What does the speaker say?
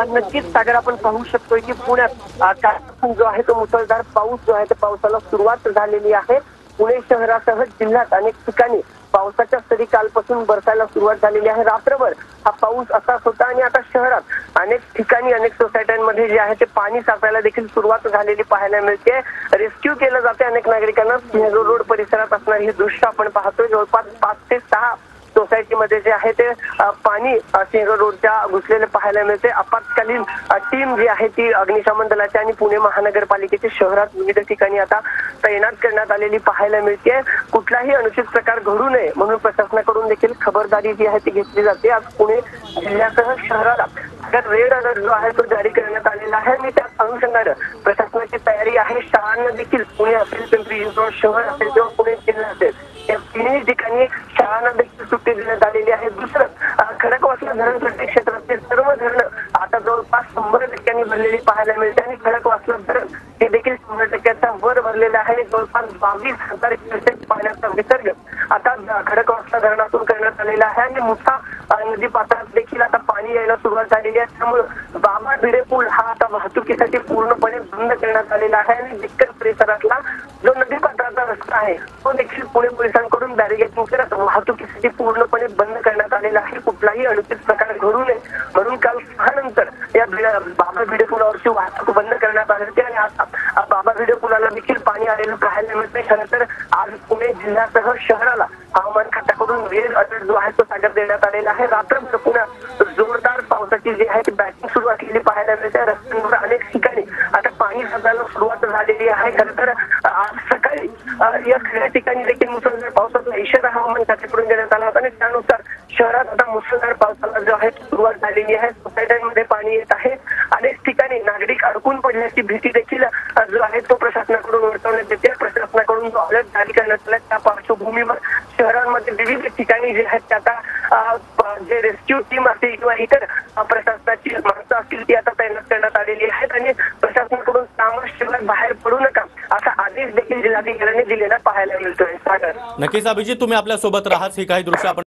नक्कीच सागर, आपण पाहू शकतोय की पुण्यात कालपासून जो आहे तो मुसळधार पाऊस जो आहे, त्या पावसाला सुरुवात झालेली आहे। पुणे शहरासह जिल्ह्यात अनेक ठिकाणी पावसाच्या सरी कालपासून बरसायला सुरुवात झालेली आहे। रात्रभर हा पाऊस असाच होता आणि आता शहरात अनेक ठिकाणी अनेक सोसायट्यांमध्ये जे आहे ते पाणी साचायला देखील सुरुवात झालेली पाहायला मिळते। रेस्क्यू केलं जाते अनेक नागरिकांना। सिंहगड रोड परिसरात असणारी हे दृश्य आपण पाहतोय। जवळपास 5 ते 6 सोसायटीमध्ये जे आहे ते पाणी सिंहगड रोडच्या घुसलेले पाहायला मिळते। आपत्कालीन टीम जी आहे ती अग्निशमन दलाची आणि पुणे महानगरपालिकेच्या शहरात विविध ठिकाणी आता तैनात करण्यात आलेली पाहायला मिळते। कुठलाही अनुचित प्रकार घडू नये म्हणून प्रशासनाकडून देखील खबरदारी जी आहे ती घेतली जाते। आज पुणे जिल्ह्यासह शहराला रेड अलर्ट जो आहे तो जारी करण्यात आलेला आहे आणि त्या अनुषंगाने प्रशासनाची तयारी आहे। शाळांना देखील पुणे असेल, पिंपरी चिंचवड शहर असेल किंवा पुणे जिल्हा असेल या तिन्ही ठिकाणी शाळांना देखील सुट्टी देण्यात आलेली आहे। दुसरं, खडकवासला धरण क्षेत्रातील सर्व धरणं आता जवळपास 100% भरलेली पाहायला मिळते आणि खडकवासला धरण हे देखील 100%च्या वर भरलेलं आहे। जवळपास 22,000 क्युसेक पाण्याचा विसर्ग आता खडकवासला धरणातून करण्यात आलेला आहे आणि मुठा नदी पात्रात देखील आता पाणी यायला सुरुवात झालेली आहे। त्यामुळे बाबा भिडे पूल हा आता वाहतुकीसाठी पूर्णपणे बंद करण्यात आलेला आहे आणि दिक्कत परिसरातला जो नदी पात्राचा रस्ता आहे तो देखील पुणे पोलिसांकडून बॅरिगेटिंग करत वाहतुकीसाठी पूर्णपणे बंद करण्यात आलेला आहे। कुठलाही अनुचित प्रकार घडू नये म्हणून काल 6 नंतर या बाबा भिडे पुलावरची वाहतूक बंद करण्यात आली होती आणि आता बाबा भिडे पुलाला देखील पाणी आलेलं पाहायला मिळते। खरं तर आज पुणे जिल्ह्यासह शहराला हवामान खात्याकडून रेड अलर्ट जो आहे तो सागर देण्यात आलेला आहे। रात्रभर पुण्यात जोरदार पावसाची जी आहे ती बॅटिंग सुरू असलेली पाहायला मिळते। रस्त्यांवर अनेक ठिकाणी आता पाणी साचायला सुरुवात झालेली आहे। खरं तर आज सकाळी या सगळ्या ठिकाणी देखील मुसळधार पावसाचा इशारा हवामान खात्याकडून देण्यात आला होता आणि त्यानुसार शहरात आता मुसळधार पावसाला जो आहे सुरुवात झालेली आहे। सोसायट्यांमध्ये पाणी येत आहे। अनेक ठिकाणी नागरिक अडकून पडण्याची भीती देखील जो आहे तो प्रशासनाकडून वर्तवण्यात येते। प्रशासनाकडून जो अलर्ट जारी करण्यात आला त्या पार्श्वभूमीवर शहरांमध्ये विविध ठिकाणी जे आहेत ते आता जे रेस्क्यू टीम असेल किंवा इतर प्रशासनाची माणसं असतील ती आता तैनात करण्यात आलेली आहेत आणि प्रशासनाकडून सामान्य बाहेर पडू नका असा आदेश देखील जिल्हाधिकाऱ्यांनी दिलेला पाहायला मिळतोय। सागर, नक्कीच अभिजित, तुम्ही आपल्या सोबत राहाच। ही काही दृश्य आपण